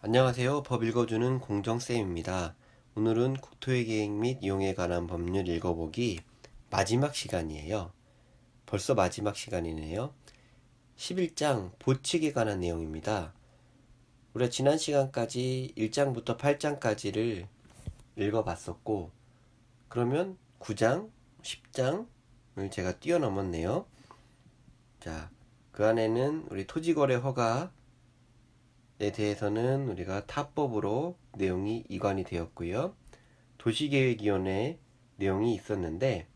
안녕하세요. 법 읽어주는 공정쌤입니다. 오늘은 국토의 계획 및 이용에 관한 법률 읽어보기 마지막 시간이에요. 벌써 마지막 시간이네요. 11장 보칙에 관한 내용입니다. 우리가 지난 시간까지 1장부터 8장까지를 읽어봤었고, 그러면 9장, 10장을 제가 뛰어넘었네요. 자, 그 안에는 우리 토지거래 허가 에 대해서는 우리가 타법으로 내용이 이관이 되었고요. 도시계획위원회 내용이 있었는데,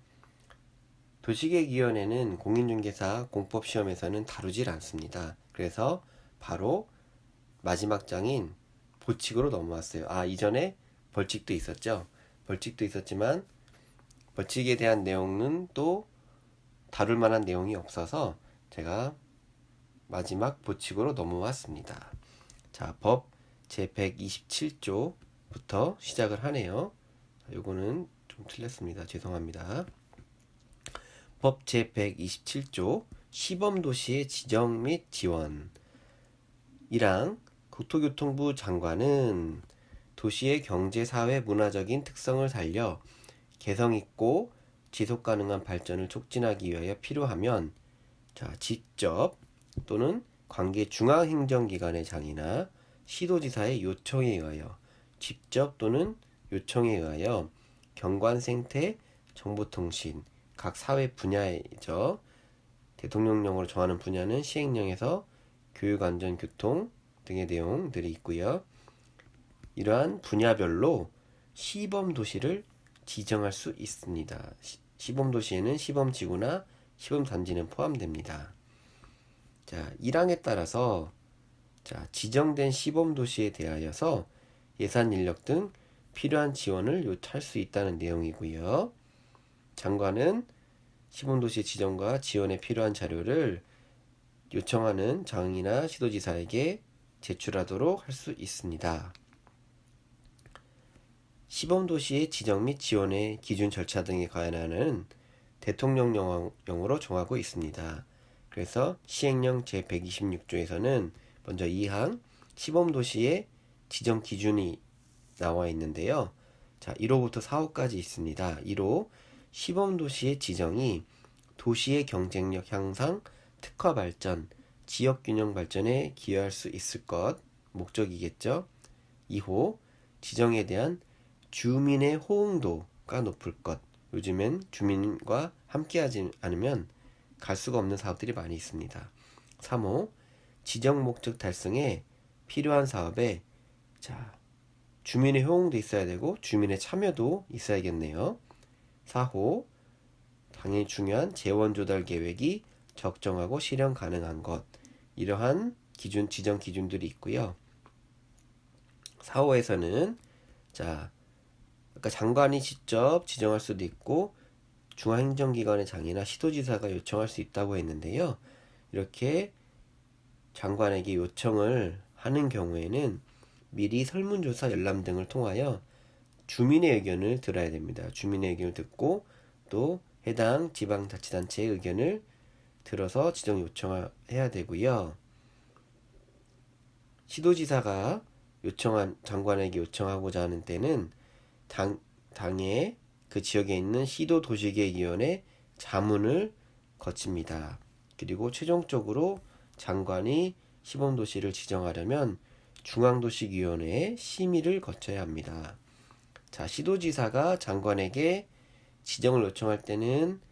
도시계획위원회는 공인중개사 공법시험에서는 다루질 않습니다. 그래서 바로 마지막 장인 보칙으로 넘어왔어요. 이전에 벌칙도 있었죠. 벌칙도 있었지만 벌칙에 대한 내용은 또 다룰 만한 내용이 없어서 제가 마지막 보칙으로 넘어왔습니다. 자, 법 제127조부터 시작을 하네요. 요거는 좀 틀렸습니다. 죄송합니다. 법 제127조 시범도시의 지정 및 지원 1항 국토교통부 장관은 도시의 경제, 사회, 문화적인 특성을 살려 개성있고 지속가능한 발전을 촉진하기 위하여 필요하면 직접 또는 관계 중앙행정기관의 장이나 시도지사의 요청에 의하여 직접 또는 요청에 의하여 경관, 생태, 정보통신 각 사회 분야이죠. 대통령령으로 정하는 분야는 시행령에서 교육, 안전, 교통 등의 내용들이 있고요. 이러한 분야별로 시범도시를 지정할 수 있습니다. 시범도시에는 시범지구나 시범단지는 포함됩니다. 자, 1항에 따라서 지정된 시범도시에 대하여서 예산, 인력 등 필요한 지원을 요청할 수 있다는 내용이고요. 장관은 시범도시 지정과 지원에 필요한 자료를 요청하는 장이나 시도지사에게 제출하도록 할 수 있습니다. 시범도시의 지정 및 지원의 기준 절차 등에 관한은 대통령령으로 정하고 있습니다. 그래서 시행령 제126조에서는 먼저 2항 시범도시의 지정 기준이 나와 있는데요. 1호부터 4호까지 있습니다. 1호 시범도시의 지정이 도시의 경쟁력 향상, 특화 발전, 지역균형 발전에 기여할 수 있을 것, 목적이겠죠. 2호 지정에 대한 주민의 호응도가 높을 것. 요즘엔 주민과 함께하지 않으면 갈 수가 없는 사업들이 많이 있습니다. 3호 지정 목적 달성에 필요한 사업에 주민의 호응도 있어야 되고 주민의 참여도 있어야겠네요. 4호 당연히 중요한 재원 조달 계획이 적정하고 실현 가능한 것. 이러한 기준 지정 기준들이 있고요. 4호에서는 아까 장관이 직접 지정할 수도 있고 중앙행정기관의 장이나 시도지사가 요청할 수 있다고 했는데요. 이렇게 장관에게 요청을 하는 경우에는 미리 설문조사 열람 등을 통하여 주민의 의견을 들어야 됩니다. 주민의 의견을 듣고 또 해당 지방자치단체의 의견을 들어서 지정 요청해야 되고요. 시도지사가 장관에게 요청하고자 하는 때는 당의 그 지역에 있는 시도도시계획위원회 자문을 거칩니다. 그리고 최종적으로 장관이 시범도시를 지정하려면 중앙도시위원회의 심의를 거쳐야 합니다. 시도지사가 장관에게 지정을 요청할 때는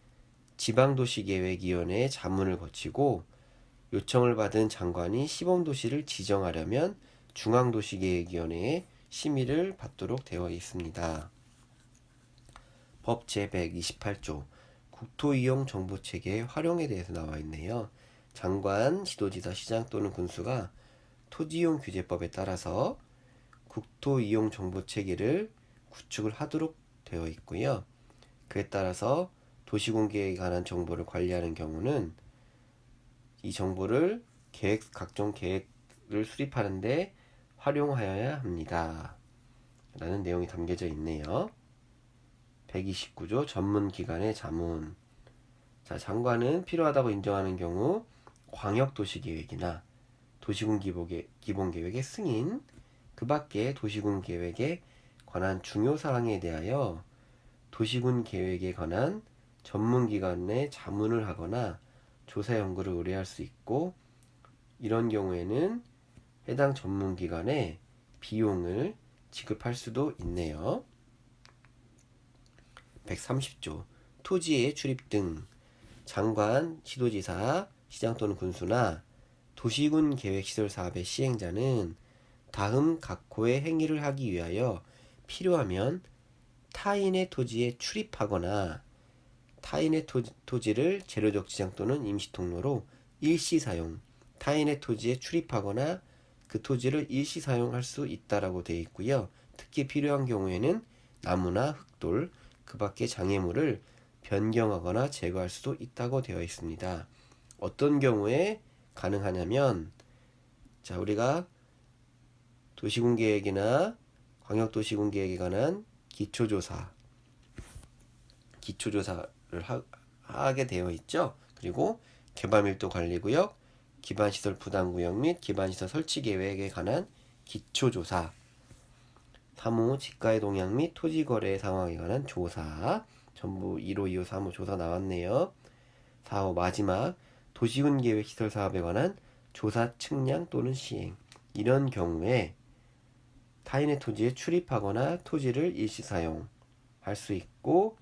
지방도시계획위원회의 자문을 거치고 요청을 받은 장관이 시범도시를 지정하려면 중앙도시계획위원회의 심의를 받도록 되어 있습니다. 법 제128조 국토이용 정보체계의 활용에 대해서 나와 있네요. 장관, 시도지사, 시장 또는 군수가 토지이용 규제법에 따라서 국토이용 정보체계를 구축을 하도록 되어 있고요. 그에 따라서 도시공계에 관한 정보를 관리하는 경우는 이 정보를 각종 계획을 수립하는데 활용하여야 합니다. 라는 내용이 담겨져 있네요. 129조 전문기관의 자문. 장관은 필요하다고 인정하는 경우 광역도시계획이나 도시군 기본계획의 승인, 그 밖에 도시군 계획에 관한 중요 사항에 대하여 도시군 계획에 관한 전문기관에 자문을 하거나 조사 연구를 의뢰할 수 있고, 이런 경우에는 해당 전문기관에 비용을 지급할 수도 있네요. 130조 토지의 출입 등 장관, 시도지사, 시장 또는 군수나 도시군 계획시설 사업의 시행자는 다음 각호의 행위를 하기 위하여 필요하면 타인의 토지에 출입하거나 타인의 토지를 재료적 지장 또는 임시 통로로 일시 사용, 타인의 토지에 출입하거나 그 토지를 일시 사용할 수 있다라고 되어 있고요. 특히 필요한 경우에는 나무나 흙돌, 그 밖의 장애물을 변경하거나 제거할 수도 있다고 되어 있습니다. 어떤 경우에 가능하냐면, 자, 우리가 도시군계획이나 광역도시군계획에 관한 기초조사를 하게 되어 있죠. 그리고 개발밀도관리구역, 기반시설 부담구역 및 기반시설 설치계획에 관한 기초조사, 3호 지가의 동향 및 토지거래 상황에 관한 조사, 전부 1호, 2호, 3호 조사 나왔네요. 4호 마지막 도시군계획시설 사업에 관한 조사 측량 또는 시행. 이런 경우에 타인의 토지에 출입하거나 토지를 일시 사용할 수 있고,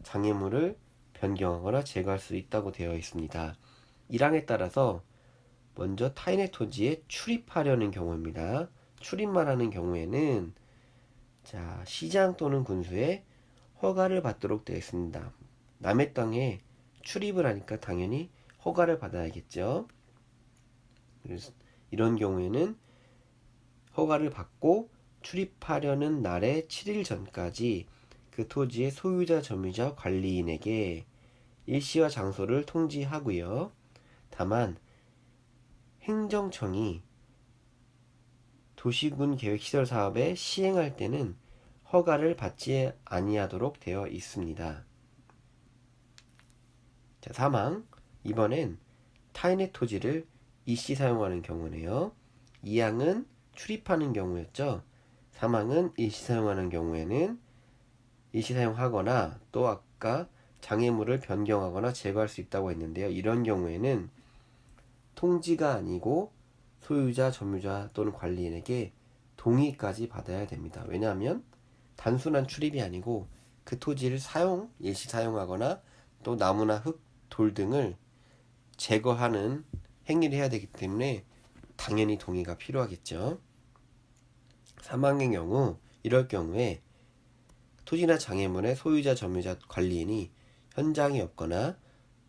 장애물을 변경하거나 제거할 수 있다고 되어 있습니다. 1항에 따라서 먼저 타인의 토지에 출입하려는 경우입니다. 출입만 하는 경우에는 자, 시장 또는 군수의 허가를 받도록 되어 있습니다. 남의 땅에 출입을 하니까 당연히 허가를 받아야겠죠. 그래서 이런 경우에는 허가를 받고 출입하려는 날의 7일 전까지 그 토지의 소유자, 점유자, 관리인에게 일시와 장소를 통지하고요. 다만 행정청이 도시군 계획시설 사업에 시행할 때는 허가를 받지 아니하도록 되어 있습니다. 자, 3항. 이번엔 타인의 토지를 일시 사용하는 경우네요. 2항은 출입하는 경우였죠. 3항은 일시 사용하는 경우에는 일시 사용하거나 또 아까 장애물을 변경하거나 제거할 수 있다고 했는데요. 이런 경우에는 통지가 아니고 소유자, 점유자 또는 관리인에게 동의까지 받아야 됩니다. 왜냐하면 단순한 출입이 아니고 그 토지를 일시 사용하거나 또 나무나 흙, 돌 등을 제거하는 행위를 해야 되기 때문에 당연히 동의가 필요하겠죠. 3항의 경우, 이럴 경우에 토지나 장애물의 소유자, 점유자, 관리인이 현장에 없거나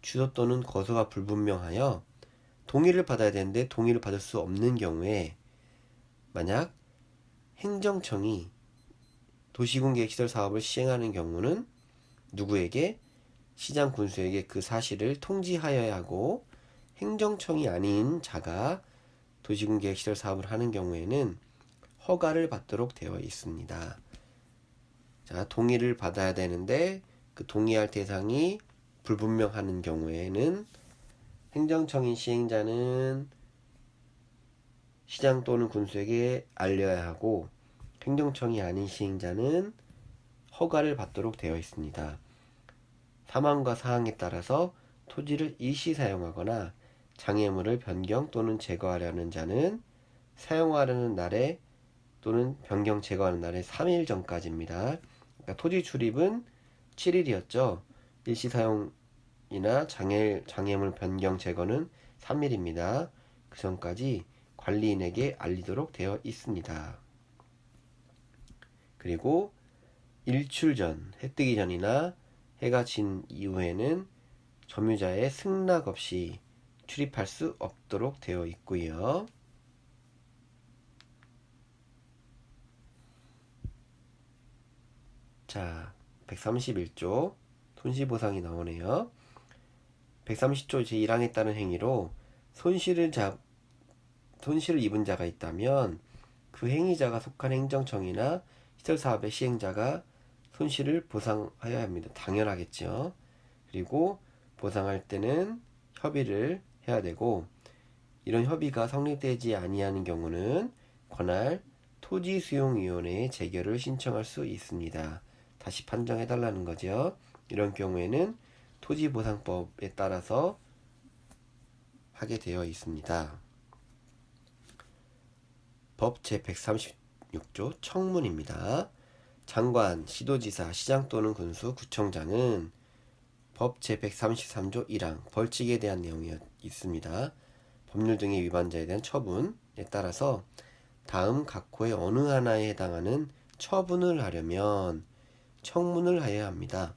주소 또는 거소가 불분명하여 동의를 받아야 되는데 동의를 받을 수 없는 경우에, 만약 행정청이 도시군계획시설 사업을 시행하는 경우는 누구에게? 시장, 군수에게 그 사실을 통지하여야 하고, 행정청이 아닌 자가 도시군계획시설 사업을 하는 경우에는 허가를 받도록 되어 있습니다. 자, 동의를 받아야 되는데 그 동의할 대상이 불분명하는 경우에는 행정청인 시행자는 시장 또는 군수에게 알려야 하고, 행정청이 아닌 시행자는 허가를 받도록 되어 있습니다. 3항과 4항에 따라서 토지를 일시 사용하거나 장애물을 변경 또는 제거하려는 자는 사용하려는 날에 또는 변경 제거하는 날에 3일 전까지입니다. 그러니까 토지 출입은 7일이었죠. 일시 사용이나 장애물 변경 제거는 3일입니다. 그 전까지 관리인에게 알리도록 되어 있습니다. 그리고 일출 전, 해 뜨기 전이나 해가 진 이후에는 점유자의 승낙 없이 출입할 수 없도록 되어 있고요. 자, 131조 손실보상이 나오네요. 130조 제1항에 따른 행위로 손실을 입은 자가 있다면 그 행위자가 속한 행정청이나 시설사업의 시행자가 손실을 보상하여야 합니다. 당연하겠죠. 그리고 보상할 때는 협의를 해야 되고, 이런 협의가 성립되지 아니하는 경우는 관할 토지수용위원회에 재결을 신청할 수 있습니다. 다시 판정해달라는 거죠. 이런 경우에는 토지보상법에 따라서 하게 되어 있습니다. 법 제136조 청문입니다. 장관, 시도지사, 시장 또는 군수, 구청장은 법 제133조 1항 벌칙에 대한 내용이 있습니다. 법률 등의 위반자에 대한 처분에 따라서 다음 각호의 어느 하나에 해당하는 처분을 하려면 청문을 해야 합니다.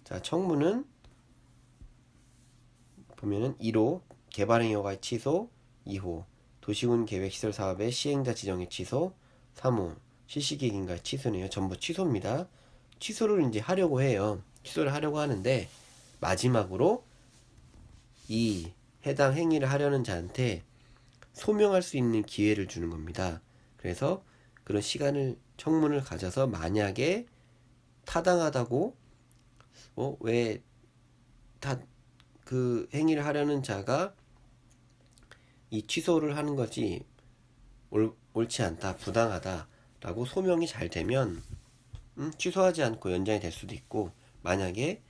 자, 청문은 보면은 1호 개발행위 허가의 취소, 2호 도시군 계획시설 사업의 시행자 지정의 취소, 3호 실시기획인가의 취소네요. 전부 취소입니다. 취소를 이제 하려고 해요. 취소를 하려고 하는데 마지막으로 이 해당 행위를 하려는 자한테 소명할 수 있는 기회를 주는 겁니다. 그래서 그런 시간을 청문을 가져서 만약에 타당하다고 왜 그 행위를 하려는 자가 이 취소를 하는 것이 옳지 않다, 부당하다라고 소명이 잘 되면 취소하지 않고 연장이 될 수도 있고, 만약에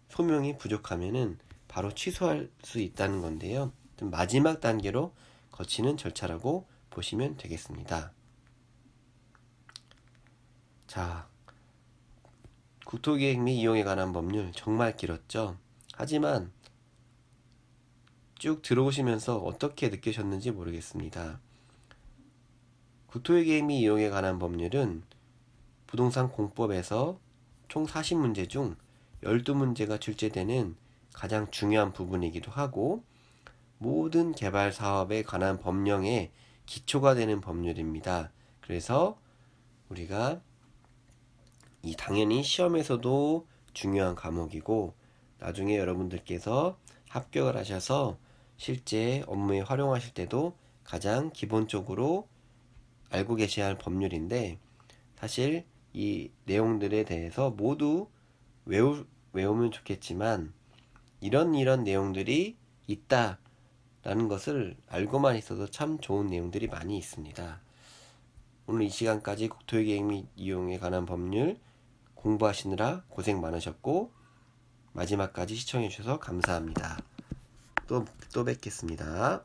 소명이 부족하면은 바로 취소할 수 있다는 건데요. 좀 마지막 단계로 거치는 절차라고 보시면 되겠습니다. 자, 국토기획 및 이용에 관한 법률 정말 길었죠. 하지만 쭉 들어오시면서 어떻게 느끼셨는지 모르겠습니다. 국토기획 및 이용에 관한 법률은 부동산 공법에서 총 40문제 중 12문제가 출제되는 가장 중요한 부분이기도 하고, 모든 개발 사업에 관한 법령의 기초가 되는 법률입니다. 그래서 우리가 당연히 시험에서도 중요한 과목이고, 나중에 여러분들께서 합격을 하셔서 실제 업무에 활용하실 때도 가장 기본적으로 알고 계셔야 할 법률인데, 사실 이 내용들에 대해서 모두 외우면 좋겠지만 이런 내용들이 있다라는 것을 알고만 있어도 참 좋은 내용들이 많이 있습니다. 오늘 이 시간까지 국토기획 및 이용에 관한 법률 공부하시느라 고생 많으셨고, 마지막까지 시청해 주셔서 감사합니다. 또 뵙겠습니다.